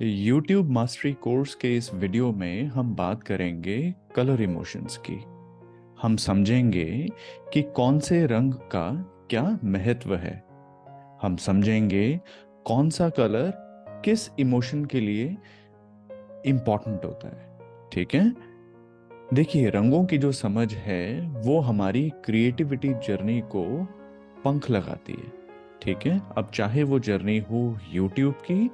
YouTube mastery course के इस video में हम बात करेंगे कलर इमोशंस की। हम समझेंगे कि कौन से रंग का क्या महत्व है। हम समझेंगे कौन सा कलर किस इमोशन के लिए इम्पॉर्टेंट होता है। ठीक है। देखिए, रंगों की जो समझ है वो हमारी क्रिएटिविटी जर्नी को पंख लगाती है। ठीक है। अब चाहे वो जर्नी हो यूट्यूब की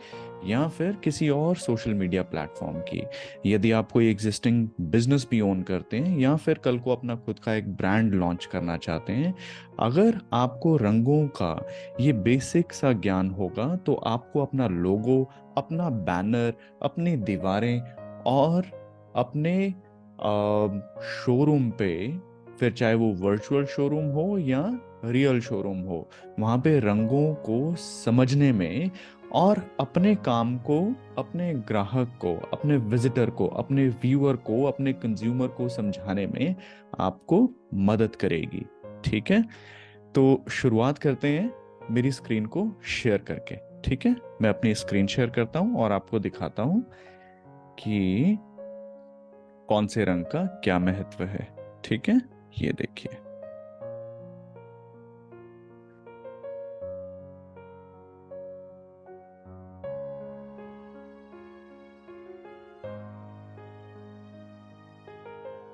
या फिर किसी और सोशल मीडिया प्लेटफॉर्म की। यदि आप कोई एग्जिस्टिंग बिजनेस भी ओन करते हैं या फिर कल को अपना खुद का एक ब्रांड लॉन्च करना चाहते हैं, अगर आपको रंगों का ये बेसिक सा ज्ञान होगा तो आपको अपना लोगो, अपना बैनर, अपनी दीवारें और अपने शोरूम पे, फिर चाहे वो वर्चुअल शोरूम हो या रियल शोरूम हो, वहां पे रंगों को समझने में और अपने काम को, अपने ग्राहक को, अपने विजिटर को, अपने व्यूअर को, अपने कंज्यूमर को समझाने में आपको मदद करेगी। ठीक है। तो शुरुआत करते हैं मेरी स्क्रीन को शेयर करके। ठीक है। मैं अपनी स्क्रीन शेयर करता हूं और आपको दिखाता हूं कि कौन से रंग का क्या महत्व है। ठीक है। ये देखिए।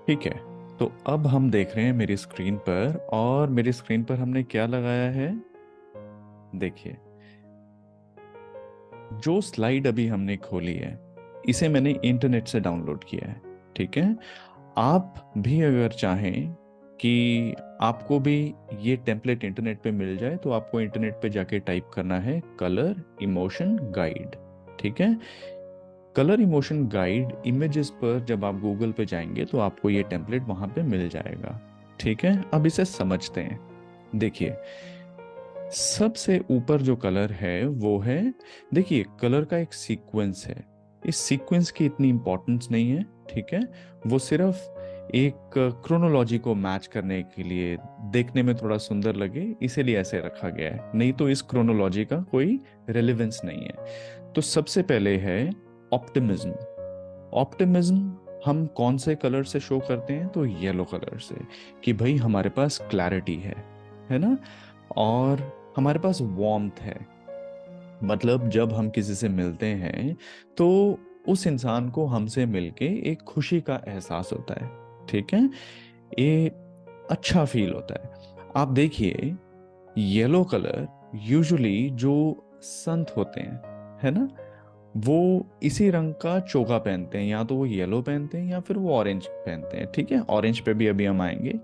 ठीक है। तो अब हम देख रहे हैं मेरी स्क्रीन पर, और मेरी स्क्रीन पर हमने क्या लगाया है। देखिए, जो स्लाइड अभी हमने खोली है इसे मैंने इंटरनेट से डाउनलोड किया है। ठीक है। आप भी अगर चाहें कि आपको भी ये टेम्पलेट इंटरनेट पे मिल जाए तो आपको इंटरनेट पे जाके टाइप करना है कलर इमोशन गाइड। ठीक है। कलर इमोशन गाइड इमेजेस पर जब आप गूगल पे जाएंगे तो आपको ये टेम्पलेट वहां पे मिल जाएगा। ठीक है। अब इसे समझते हैं। देखिए, सबसे ऊपर जो कलर है वो है, देखिए कलर का एक सीक्वेंस है। इस सीक्वेंस की इतनी इंपॉर्टेंस नहीं है। ठीक है। वो सिर्फ एक क्रोनोलॉजी को मैच करने के लिए, देखने में थोड़ा सुंदर लगे इसीलिए ऐसे रखा गया है, नहीं तो इस क्रोनोलॉजी का कोई रेलेवेंस नहीं है। तो सबसे पहले है ऑप्टिमिज्म। ऑप्टिमिज्म हम कौन से कलर से शो करते हैं, तो येलो कलर से, कि भाई हमारे पास क्लैरिटी है ना। और हमारे पास वार्मथ है, मतलब जब हम किसी से मिलते हैं तो उस इंसान को हमसे मिलके एक खुशी का एहसास होता है। ठीक है। ये अच्छा फील होता है। आप देखिए, येलो कलर यूजुअली जो संत होते हैं, है ना, वो इसी रंग का चोगा पहनते हैं। या तो वो येलो पहनते हैं या फिर वो ऑरेंज पहनते हैं। ठीक है। ऑरेंज पे भी अभी हम आएंगे।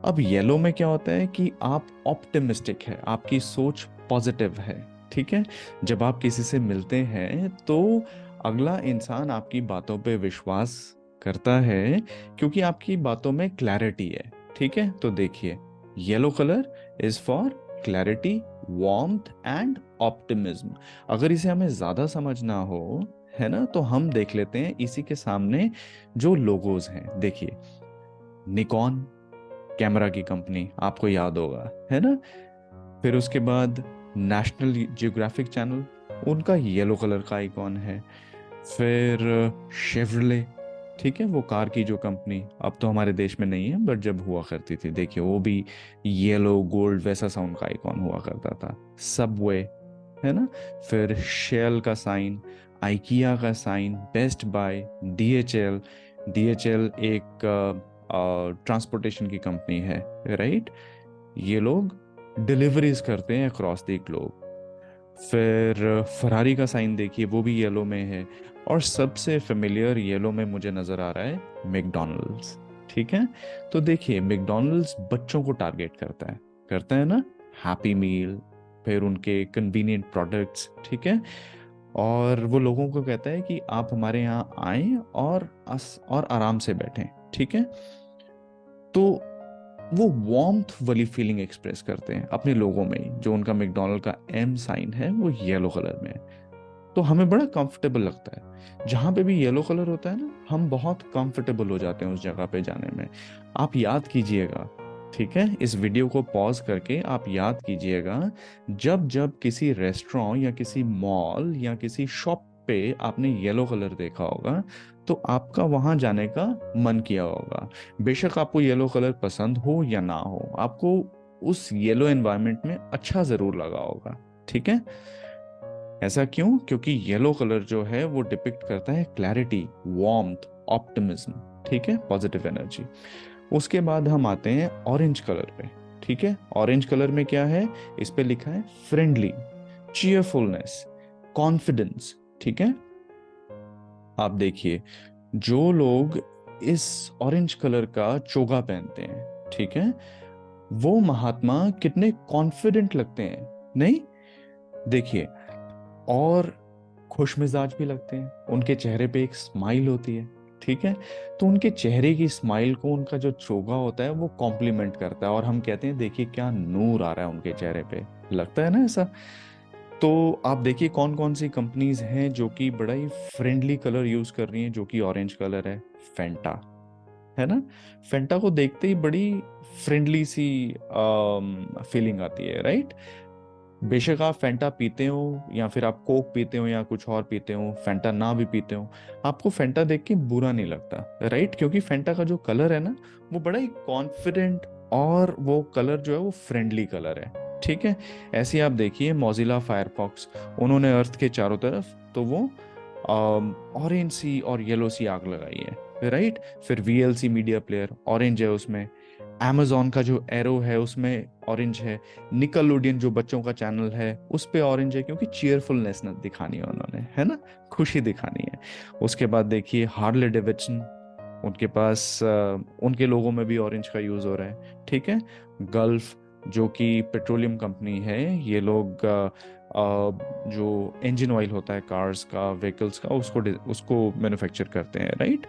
अब येलो में क्या होता है कि आप ऑप्टिमिस्टिक है, आपकी सोच पॉजिटिव है। ठीक है। जब आप किसी से मिलते हैं तो अगला इंसान आपकी बातों पे विश्वास करता है क्योंकि आपकी बातों में क्लैरिटी है। ठीक है। तो देखिए, yellow colour is for clarity, warmth and optimism. अगर इसे हमें ज्यादा समझना हो, है ना, तो हम देख लेते हैं इसी के सामने जो लोगोज हैं। देखिए, निकॉन कैमरा की कंपनी, आपको याद होगा, है ना। फिर उसके बाद नेशनल जियोग्राफिक चैनल, उनका येलो कलर का आइकॉन है। फिर शेवरले, ठीक है, वो कार की जो कंपनी, अब तो हमारे देश में नहीं है बट जब हुआ करती थी, देखिए वो भी येलो गोल्ड वैसा सा उनका आइकॉन हुआ करता था। सबवे, है ना। फिर शेल का साइन, आइकिया का sign, best buy, DHL. DHL एक ट्रांसपोर्टेशन की कंपनी है, राइट। ये लोग डिलीवरीज करते हैं अक्रॉस द ग्लोब। फिर फरारी का साइन देखिए, वो भी येलो में है। और सबसे फेमिलियर येलो में मुझे नजर आ रहा है मैकडॉनल्ड्स। ठीक है। तो देखिए, मैकडॉनल्ड्स बच्चों को टारगेट करता है ना, हैप्पी मील, फिर उनके कन्वीनियंट प्रोडक्ट्स। ठीक है। और वो लोगों को कहता है कि आप हमारे यहाँ आएं और आराम से बैठें। ठीक है। तो वो वार्मथ वाली फीलिंग एक्सप्रेस करते हैं अपने लोगों में ही। जो उनका मैकडॉनल्ड का एम साइन है वो येलो कलर में है। तो हमें बड़ा कंफर्टेबल लगता है जहां पे भी येलो कलर होता है ना, हम बहुत कंफर्टेबल हो जाते हैं उस जगह पे जाने में। आप याद कीजिएगा, ठीक है, इस वीडियो को पॉज करके आप याद कीजिएगा, जब जब किसी रेस्टोरेंट या किसी मॉल या किसी शॉप पे आपने येलो कलर देखा होगा तो आपका वहां जाने का मन किया होगा। बेशक आपको येलो कलर पसंद हो या ना हो, आपको उस येलो एनवायरनमेंट में अच्छा जरूर लगा होगा। ठीक है, ऐसा क्यों? क्योंकि येलो कलर जो है वो डिपिक्ट करता है क्लैरिटी, वार्मथ, ऑप्टिमिज्म, ठीक है, पॉजिटिव एनर्जी। उसके बाद हम आते हैं ऑरेंज कलर पे। ठीक है, ऑरेंज कलर में क्या है? इस पे लिखा है फ्रेंडली, चीयरफुलनेस, कॉन्फिडेंस। ठीक है, आप देखिए जो लोग इस ऑरेंज कलर का चोगा पहनते हैं, ठीक है, वो महात्मा कितने कॉन्फिडेंट लगते हैं, नहीं? देखिए, और खुश मिजाज भी लगते हैं, उनके चेहरे पे एक स्माइल होती है। ठीक है, तो उनके चेहरे की स्माइल को उनका जो चोगा होता है वो कॉम्प्लीमेंट करता है, और हम कहते हैं देखिए क्या नूर आ रहा है उनके चेहरे पे, लगता है ना ऐसा? तो आप देखिए कौन कौन सी कंपनीज हैं जो कि बड़ा ही फ्रेंडली कलर यूज कर रही हैं, जो कि ऑरेंज कलर है। फेंटा, है ना? फेंटा को देखते ही बड़ी फ्रेंडली सी फीलिंग आती है, राइट? बेशक आप फेंटा पीते हो या फिर आप कोक पीते हो या कुछ और पीते हो, फेंटा ना भी पीते हो, आपको फेंटा देख के बुरा नहीं लगता, राइट? क्योंकि फेंटा का जो कलर है ना, वो बड़ा ही कॉन्फिडेंट, और वो कलर जो है वो फ्रेंडली कलर है। ठीक है, ऐसे ही आप देखिए मोजिला फायरफॉक्स, उन्होंने अर्थ के चारों तरफ तो वो ऑरेंज सी और येलो सी आग लगाई है, राइट? फिर वीएलसी मीडिया प्लेयर ऑरेंज है उसमें, amazon का जो एरो है उसमें ऑरेंज है, निकलोडियन जो बच्चों का चैनल है उस पे ऑरेंज है, क्योंकि चीयरफुलनेस न दिखानी है उन्होंने, है ना, खुशी दिखानी है। उसके बाद देखिए हार्ले डेविडसन, उनके पास उनके लोगों में भी ऑरेंज का यूज हो रहा है। ठीक है, गल्फ जो कि पेट्रोलियम कंपनी है, ये लोग जो इंजन ऑयल होता है कार्स का, व्हीकल्स का, उसको मैन्युफैक्चर करते हैं, राइट?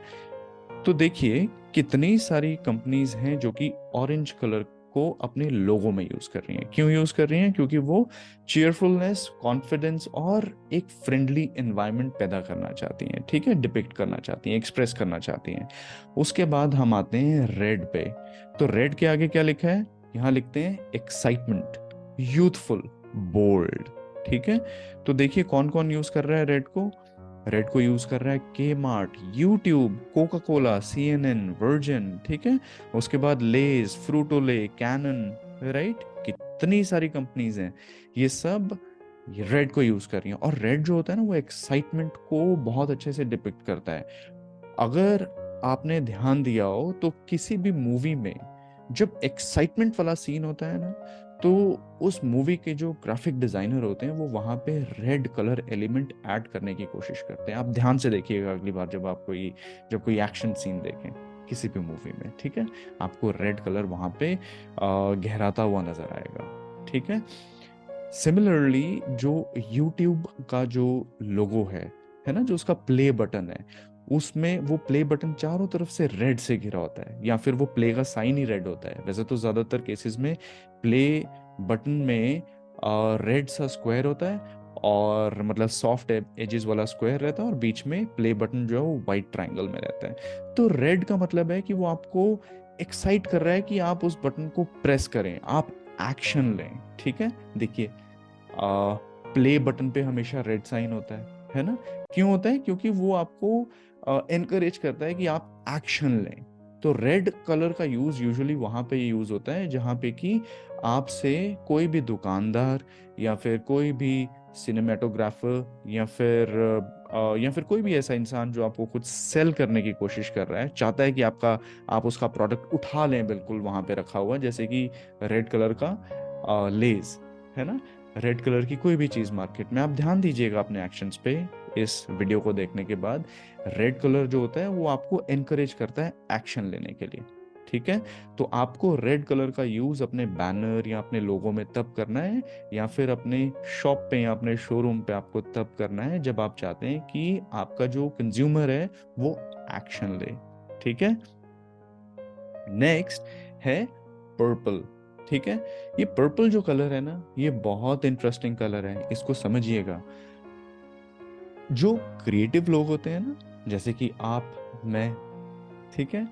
तो देखिए कितनी सारी कंपनीज हैं जो कि ऑरेंज कलर को अपने लोगो में यूज कर रही हैं। क्यों यूज कर रही हैं? क्योंकि वो चीयरफुलनेस, कॉन्फिडेंस और एक फ्रेंडली एनवायरनमेंट पैदा करना चाहती हैं, ठीक है, डिपिक्ट करना चाहती हैं, एक्सप्रेस करना चाहती हैं। उसके बाद हम आते हैं रेड पे। तो रेड के आगे क्या लिखा है? यहाँ लिखते हैं एक्साइटमेंट, यूथफुल, बोल्ड। ठीक है, तो देखिए कौन कौन यूज कर रहा है रेड को? रेड को यूज कर रहा है के mart, YouTube, Coca Cola, CNN, virgin. ठीक है, उसके बाद लेज, फ्रूटोले, कैनन, राइट? कितनी सारी कंपनीज हैं, ये सब रेड को यूज कर रही हैं। और रेड जो होता है ना, वो एक्साइटमेंट को बहुत अच्छे से डिपिक्ट करता है। अगर आपने ध्यान दिया हो तो किसी भी मूवी में जब एक्साइटमेंट वाला सीन होता है ना, तो उस मूवी के जो ग्राफिक डिजाइनर होते हैं वो वहां पे रेड कलर एलिमेंट ऐड करने की कोशिश करते हैं। आप ध्यान से देखिएगा अगली बार जब कोई एक्शन सीन देखें किसी भी मूवी में, ठीक है, आपको रेड कलर वहां पे गहराता हुआ नजर आएगा। ठीक है, सिमिलरली जो YouTube का जो लोगो है ना, जो उसका प्ले बटन है, उसमें वो प्ले बटन चारों तरफ से रेड से घिरा होता है, या फिर वो प्ले का साइन ही रेड होता है। वैसे तो ज्यादातर केसेस में प्ले बटन में रेड सा स्क्वायर होता है, और मतलब सॉफ्ट एजेस वाला स्क्वायर रहता है, और बीच में प्ले बटन जो है वो वाइट ट्रायंगल में रहता है। तो रेड का मतलब है कि वो आपको एक्साइट कर रहा है कि आप उस बटन को प्रेस करें, आप एक्शन लें। ठीक है, देखिए प्ले बटन पे हमेशा रेड साइन होता है ना? क्यों होता है? क्योंकि वो आपको एनकरेज करता है कि आप एक्शन लें। तो रेड कलर का यूज यूजुअली वहां पे यूज होता है जहां पे कि आपसे कोई भी दुकानदार या फिर कोई भी सिनेमेटोग्राफर या फिर कोई भी ऐसा इंसान जो आपको कुछ सेल करने की कोशिश कर रहा है, चाहता है कि आप उसका प्रोडक्ट उठा लें, बिल्कुल वहां पे रखा हुआ, जैसे कि रेड कलर का लेज, है ना, रेड कलर की कोई भी चीज मार्केट में, आप ध्यान दीजिएगा अपने एक्शंस पे इस वीडियो को देखने के बाद। रेड कलर जो होता है वो आपको एनकरेज करता है एक्शन लेने के लिए। ठीक है, तो आपको रेड कलर का यूज अपने बैनर या अपने लोगो में तब करना है, या फिर अपने शॉप पे या अपने शोरूम पे आपको तब करना है जब आप चाहते हैं कि आपका जो कंज्यूमर है वो एक्शन ले। ठीक है, नेक्स्ट है पर्पल। ठीक है, ये पर्पल जो कलर है ना, ये बहुत इंटरेस्टिंग कलर है, इसको समझिएगा। जो क्रिएटिव लोग होते हैं ना, जैसे कि आप, मैं, ठीक है,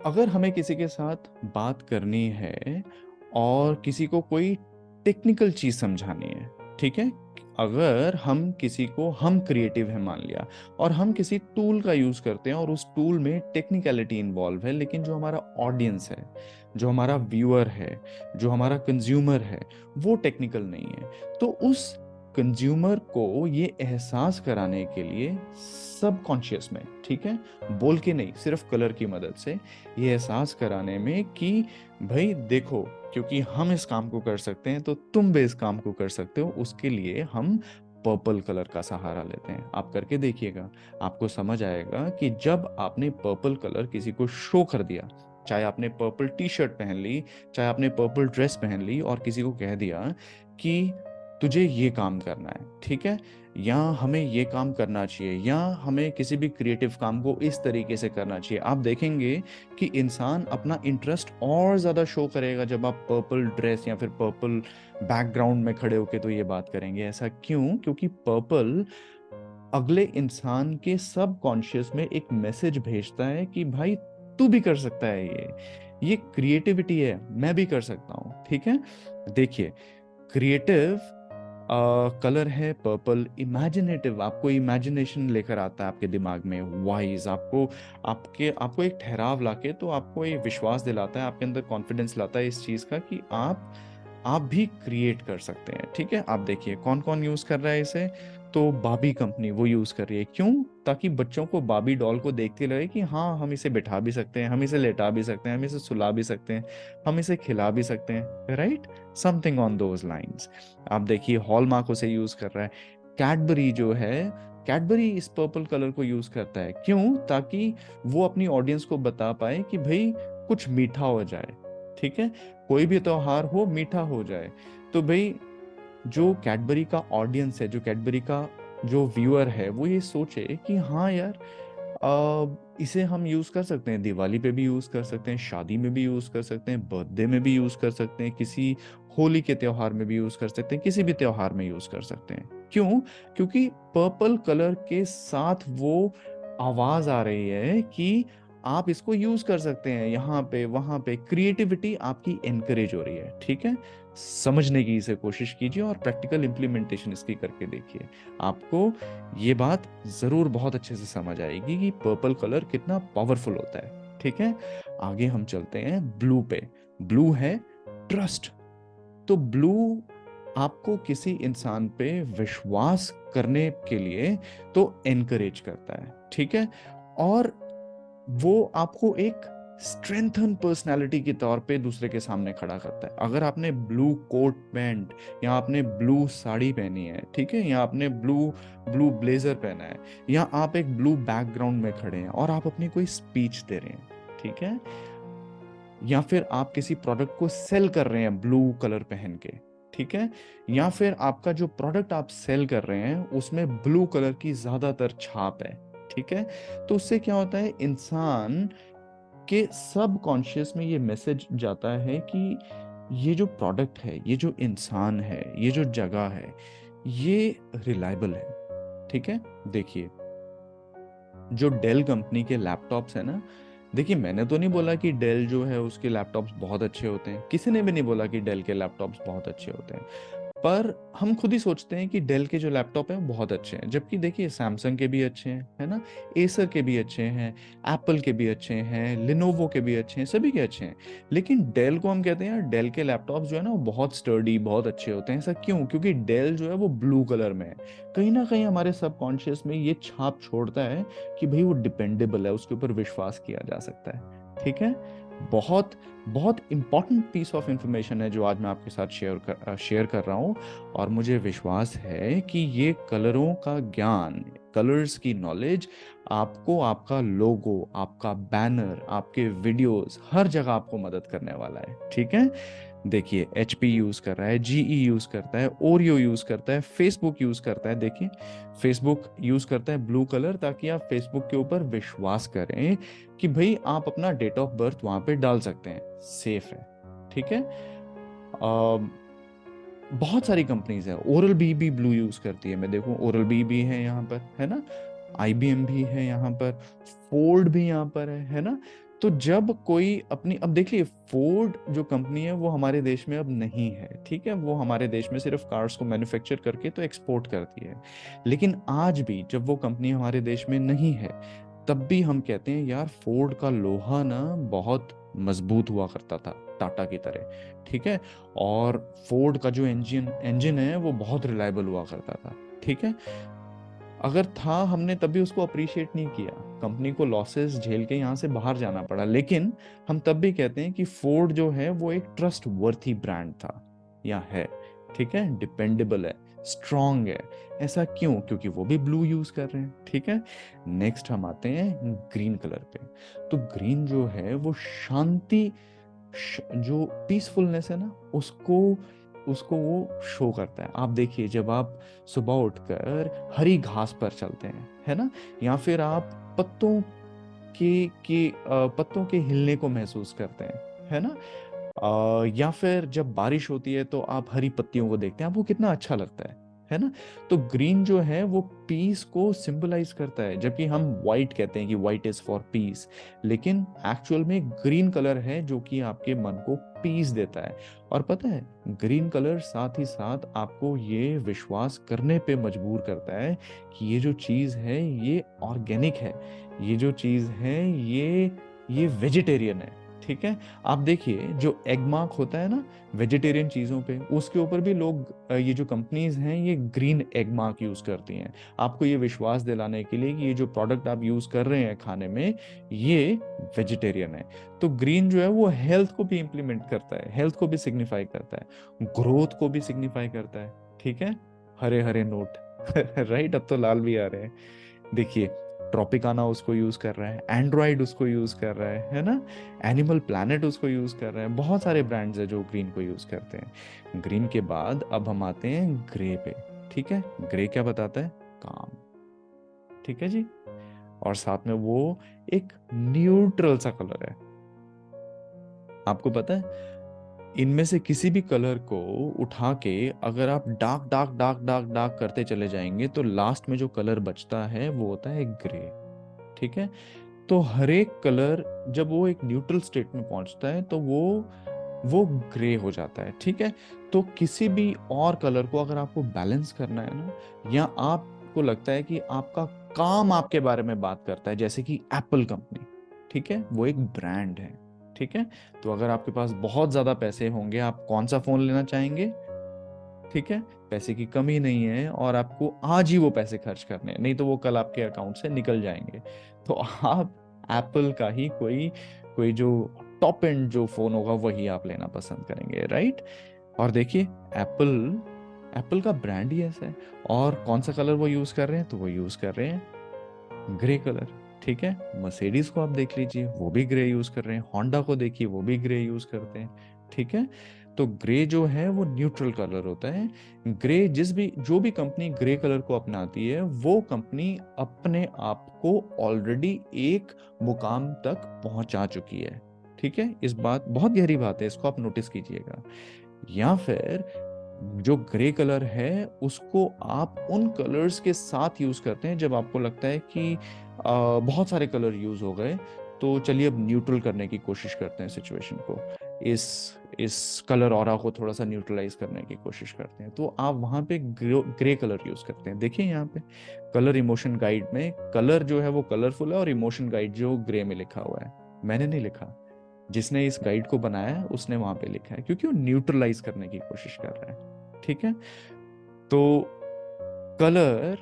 अगर हमें किसी के साथ बात करनी है और किसी को कोई टेक्निकल चीज समझानी है, ठीक है, अगर हम किसी को, हम क्रिएटिव है मान लिया, और हम किसी टूल का यूज करते हैं और उस टूल में टेक्निकलिटी इन्वॉल्व है, लेकिन जो हमारा ऑडियंस है, जो हमारा व्यूअर है, जो हमारा कंज्यूमर है, वो टेक्निकल नहीं है, तो उस कंज्यूमर को ये एहसास कराने के लिए सबकॉन्शियस में, ठीक है, बोल के नहीं, सिर्फ कलर की मदद से ये एहसास कराने में कि भाई देखो, क्योंकि हम इस काम को कर सकते हैं तो तुम भी इस काम को कर सकते हो, उसके लिए हम पर्पल कलर का सहारा लेते हैं। आप करके देखिएगा, आपको समझ आएगा कि जब आपने पर्पल कलर किसी को शो कर दिया, चाहे आपने पर्पल टी शर्ट पहन ली, चाहे आपने पर्पल ड्रेस पहन ली और किसी को कह दिया कि तुझे ये काम करना है, ठीक है, या हमें ये काम करना चाहिए, या हमें किसी भी क्रिएटिव काम को इस तरीके से करना चाहिए, आप देखेंगे कि इंसान अपना इंटरेस्ट और ज़्यादा शो करेगा जब आप पर्पल ड्रेस या फिर पर्पल बैकग्राउंड में खड़े होके तो ये बात करेंगे। ऐसा क्यों? क्योंकि पर्पल अगले इंसान के सब कॉन्शियस में एक मैसेज भेजता है कि भाई तू भी कर सकता है, ये क्रिएटिविटी है, मैं भी कर सकता हूँ, ठीक है। देखिए, क्रिएटिव कलर है पर्पल, इमेजिनेटिव, आपको इमेजिनेशन लेकर आता है आपके दिमाग में, वाइज आपको एक ठहराव लाके, तो आपको ये विश्वास दिलाता है, आपके अंदर कॉन्फिडेंस लाता है इस चीज का कि आप भी क्रिएट कर सकते हैं, ठीक है। आप देखिए कौन कौन यूज कर रहा है इसे, तो बाबी कंपनी वो यूज कर रही है, क्यों? ताकि बच्चों को बाबी डॉल को देखते लगे कि हाँ, हम इसे बिठा भी सकते हैं, हम इसे लेटा भी सकते हैं, हम इसे सुला भी सकते हैं, हम इसे खिला भी सकते हैं, right, something on those lines. आप देखिए हॉलमार्क उसे यूज कर रहा है, कैडबरी जो है, कैडबरी इस पर्पल कलर को यूज करता है, क्यों? ताकि वो अपनी ऑडियंस को बता पाए कि भाई कुछ मीठा हो जाए, ठीक है, कोई भी त्योहार हो मीठा हो जाए। तो भाई जो कैडबरी का ऑडियंस है, जो कैडबरी का जो व्यूअर है, वो ये सोचे कि हाँ यार, इसे हम यूज कर सकते हैं, दिवाली पे भी यूज कर सकते हैं, शादी में भी यूज कर सकते हैं, बर्थडे में भी यूज कर सकते हैं, किसी होली के त्योहार में भी यूज कर सकते हैं, किसी भी त्योहार में यूज कर सकते हैं। क्यों? क्योंकि पर्पल कलर के साथ वो आवाज आ रही है कि आप इसको यूज कर सकते हैं, यहाँ पे वहां पे क्रिएटिविटी आपकी एनकरेज हो रही है, ठीक है। समझने की इसे कोशिश कीजिए और प्रैक्टिकल इंप्लीमेंटेशन इसकी करके देखिए, आपको ये बात जरूर बहुत अच्छे से समझ आएगी कि पर्पल कलर कितना पावरफुल होता है, ठीक है। आगे हम चलते हैं ब्लू पे। ब्लू है ट्रस्ट। तो ब्लू आपको किसी इंसान पे विश्वास करने के लिए तो एनकरेज करता है, ठीक है, और वो आपको एक स्ट्रेंथन पर्सनालिटी के तौर पे दूसरे के सामने खड़ा करता है। अगर आपने ब्लू कोट पैंट, या आपने ब्लू साड़ी पहनी है, ठीक है, या आपने ब्लू ब्लू ब्लेजर पहना है, या आप एक ब्लू बैकग्राउंड में खड़े हैं और आप अपनी कोई स्पीच दे रहे हैं, ठीक है, या फिर आप किसी प्रोडक्ट को सेल कर रहे हैं ब्लू कलर पहन के, ठीक है, या फिर आपका जो प्रोडक्ट आप सेल कर रहे हैं उसमें ब्लू कलर की ज्यादातर छाप है, ठीक है, तो उससे क्या होता है, इंसान के सब कॉन्शियस में ये मैसेज जाता है कि ये जो प्रोडक्ट है, ये जो इंसान है, ये जो जगह है, ये रिलायबल है, ठीक है। देखिए जो डेल कंपनी के लैपटॉप्स है ना, देखिए मैंने तो नहीं बोला कि डेल जो है उसके लैपटॉप्स बहुत अच्छे होते हैं, किसी ने भी नहीं बोला कि डेल के लैपटॉप्स बहुत अच्छे होते हैं, पर हम खुद ही सोचते हैं कि डेल के जो लैपटॉप हैं वो बहुत अच्छे हैं, जबकि देखिए सैमसंग के भी अच्छे हैं, है ना, एसर के भी अच्छे हैं, एप्पल के भी अच्छे हैं, लिनोवो के भी अच्छे हैं, सभी के अच्छे हैं, लेकिन डेल को हम कहते हैं यार डेल के लैपटॉप्स जो है ना वो बहुत स्टर्डी, बहुत अच्छे होते हैं। ऐसा क्यों? क्योंकि डेल जो है वो ब्लू कलर में है। कहीं ना कहीं हमारे सबकॉन्शियस में ये छाप छोड़ता है कि भाई वो डिपेंडेबल है, उसके ऊपर विश्वास किया जा सकता है, ठीक है। बहुत बहुत इंपॉर्टेंट पीस ऑफ इंफॉर्मेशन है जो आज मैं आपके साथ शेयर कर रहा हूँ, और मुझे विश्वास है कि ये कलरों का ज्ञान, कलर्स की नॉलेज आपको आपका लोगो, आपका बैनर, आपके वीडियोस, हर जगह आपको मदद करने वाला है, ठीक है। देखिए एचपी यूज कर रहा है, जीई यूज करता है, ओरियो यूज करता है, फेसबुक यूज करता है। देखिए फेसबुक यूज करता है ब्लू कलर, ताकि आप फेसबुक के ऊपर विश्वास करें कि भाई आप अपना डेट ऑफ बर्थ वहां पे डाल सकते हैं, सेफ है, ठीक है। बहुत सारी कंपनीज है, ओरल बी भी ब्लू यूज करती है, मैं देखूं ओरल बी भी है यहाँ पर, है ना, आईबीएम भी है यहाँ पर, फोर्ड भी यहाँ पर है ना। तो जब कोई अपनी, अब देखिए फोर्ड जो कंपनी है वो हमारे देश में अब नहीं है, ठीक है, वो हमारे देश में सिर्फ कार्स को मैन्युफैक्चर करके तो एक्सपोर्ट करती है। लेकिन आज भी जब वो कंपनी हमारे देश में नहीं है, तब भी हम कहते हैं यार फोर्ड का लोहा ना बहुत मजबूत हुआ करता था टाटा की तरह, ठीक है, और फोर्ड का जो इंजन इंजन है वो बहुत रिलायबल हुआ करता था, ठीक है। अगर था, हमने तभी उसको अप्रिशिएट नहीं किया, कंपनी को लॉसेस झेल के यहाँ से बाहर जाना पड़ा, लेकिन हम तब भी कहते हैं कि फोर्ड जो है वो एक ट्रस्ट वर्थी ब्रांड था या है, ठीक है, डिपेंडेबल है, स्ट्रांग है। ऐसा क्यों? क्योंकि वो भी ब्लू यूज कर रहे हैं, ठीक है। नेक्स्ट हम आते हैं ग्रीन कलर पे। तो ग्रीन जो है वो शांति, जो पीसफुलनेस है ना, उसको उसको वो शो करता है। आप देखिए जब आप सुबह उठकर हरी घास पर चलते हैं, है ना, या फिर आप पत्तों पत्तों के हिलने को महसूस करते हैं, है ना, या फिर जब बारिश होती है तो आप हरी पत्तियों को देखते हैं, आपको कितना अच्छा लगता है ना। तो ग्रीन जो है वो पीस को सिंबलाइज करता है, जबकि हम वाइट कहते हैं कि वाइट इज फॉर पीस, लेकिन एक्चुअल में ग्रीन कलर है जो कि आपके मन को पीस देता है। और पता है, ग्रीन कलर साथ ही साथ आपको ये विश्वास करने पे मजबूर करता है कि ये जो चीज है ये ऑर्गेनिक है, ये जो चीज है ये वेजिटेरियन है, ठीक है। आप देखिए जो एग मार्क होता है ना वेजिटेरियन चीजों पे, उसके ऊपर भी लोग ये जो कंपनीज हैं ये ग्रीन एग मार्क यूज करती हैं, आपको ये विश्वास दिलाने के लिए कि ये जो प्रोडक्ट आप यूज कर रहे हैं खाने में ये वेजिटेरियन है। तो ग्रीन जो है वो हेल्थ को भी इंप्लीमेंट करता है, हेल्थ को भी सिग्निफाई करता है, ग्रोथ को भी सिग्निफाई करता है, ठीक है। हरे हरे नोट राइट, अब तो लाल भी आ रहे हैं। देखिए ट्रॉपिकाना उसको यूज कर रहा है, एंड्रॉइड उसको यूज कर रहा है ना, एनिमल प्लैनेट उसको यूज कर रहे हैं, बहुत सारे ब्रांड्स है जो ग्रीन को यूज करते हैं। ग्रीन के बाद अब हम आते हैं ग्रे पे, ठीक है। ग्रे क्या बताता है? काम, ठीक है जी। और साथ में वो एक न्यूट्रल सा कलर है। आपको पता है इनमें से किसी भी कलर को उठा के अगर आप dark dark dark dark dark करते चले जाएंगे तो लास्ट में जो कलर बचता है वो होता है ग्रे, ठीक है। तो हर एक कलर जब वो एक न्यूट्रल स्टेट में पहुंचता है तो वो ग्रे हो जाता है, ठीक है। तो किसी भी और कलर को अगर आपको बैलेंस करना है ना, या आपको लगता है कि आपका काम आपके बारे में बात करता है, जैसे कि एप्पल कंपनी, ठीक है, वो एक ब्रांड है, ठीक है। तो अगर आपके पास बहुत ज्यादा पैसे होंगे, आप कौन सा फोन लेना चाहेंगे? ठीक है, पैसे की कमी नहीं है और आपको आज ही वो पैसे खर्च करने हैं, नहीं तो वो कल आपके अकाउंट से निकल जाएंगे। तो आप एप्पल का ही कोई कोई जो टॉप एंड जो फोन होगा वही आप लेना पसंद करेंगे, राइट। और देखिए एप्पल एप्पल का ब्रांड ही ऐसा है। और कौन सा कलर वो यूज कर रहे हैं? तो वो यूज कर रहे हैं ग्रे कलर, ठीक है। मर्सिडीज को आप देख लीजिए वो भी ग्रे यूज कर रहे हैं, होंडा को देखिए वो भी ग्रे यूज करते हैं, ठीक है। तो ग्रे जो है वो न्यूट्रल कलर होता है। ग्रे जो भी कंपनी ग्रे कलर को अपनाती है वो कंपनी अपने आप को ऑलरेडी एक मुकाम तक पहुंचा चुकी है, ठीक है। इस बात बहुत गहरी बात है, इसको आप नोटिस कीजिएगा। या फिर जो ग्रे कलर है उसको आप उन कलर्स के साथ यूज करते हैं जब आपको लगता है कि बहुत सारे कलर यूज हो गए, तो चलिए अब न्यूट्रल करने की कोशिश करते हैं सिचुएशन को, इस इस कलर ऑरा को थोड़ा सा न्यूट्रलाइज करने की कोशिश करते हैं, तो आप वहां पे ग्रे कलर यूज करते हैं। देखिए यहाँ पे कलर इमोशन गाइड में कलर जो है वो कलरफुल है और इमोशन गाइड जो ग्रे में लिखा हुआ है, मैंने नहीं लिखा, जिसने इस गाइड को बनाया है उसने वहां पे लिखा है, क्योंकि वो न्यूट्रलाइज करने की कोशिश कर रहा है, ठीक है। तो कलर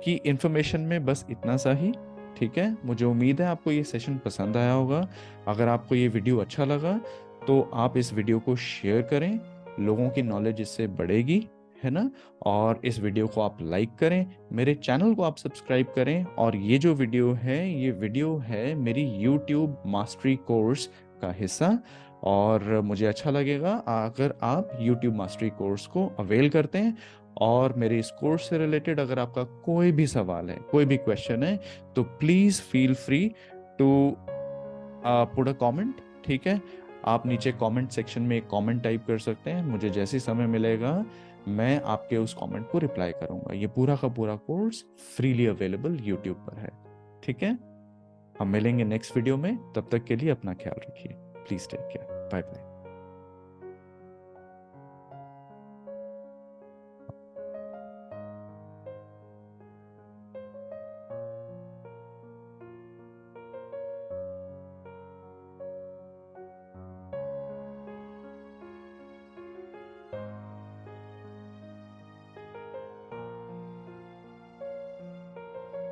की इंफॉर्मेशन में बस इतना सा ही, ठीक है। मुझे उम्मीद है आपको ये सेशन पसंद आया होगा। अगर आपको ये वीडियो अच्छा लगा तो आप इस वीडियो को शेयर करें, लोगों की नॉलेज इससे बढ़ेगी, है ना। और इस वीडियो को आप लाइक करें, मेरे चैनल को आप सब्सक्राइब करें। और ये जो वीडियो है ये वीडियो है मेरी यूट्यूब मास्टरी कोर्स का हिस्सा, और मुझे अच्छा लगेगा अगर आप यूट्यूब मास्टरी कोर्स को अवेल करते हैं। और मेरे इस कोर्स से रिलेटेड अगर आपका कोई भी सवाल है, कोई भी क्वेश्चन है, तो please feel free to put a comment, ठीक है। आप नीचे कमेंट सेक्शन में एक कमेंट टाइप कर सकते हैं, मुझे जैसे समय मिलेगा मैं आपके उस कमेंट को रिप्लाई करूंगा। ये पूरा का पूरा कोर्स फ्रीली अवेलेबल यूट्यूब पर है, ठीक है। हम मिलेंगे नेक्स्ट वीडियो में, तब तक के लिए अपना ख्याल रखिए। Please take care, bye bye.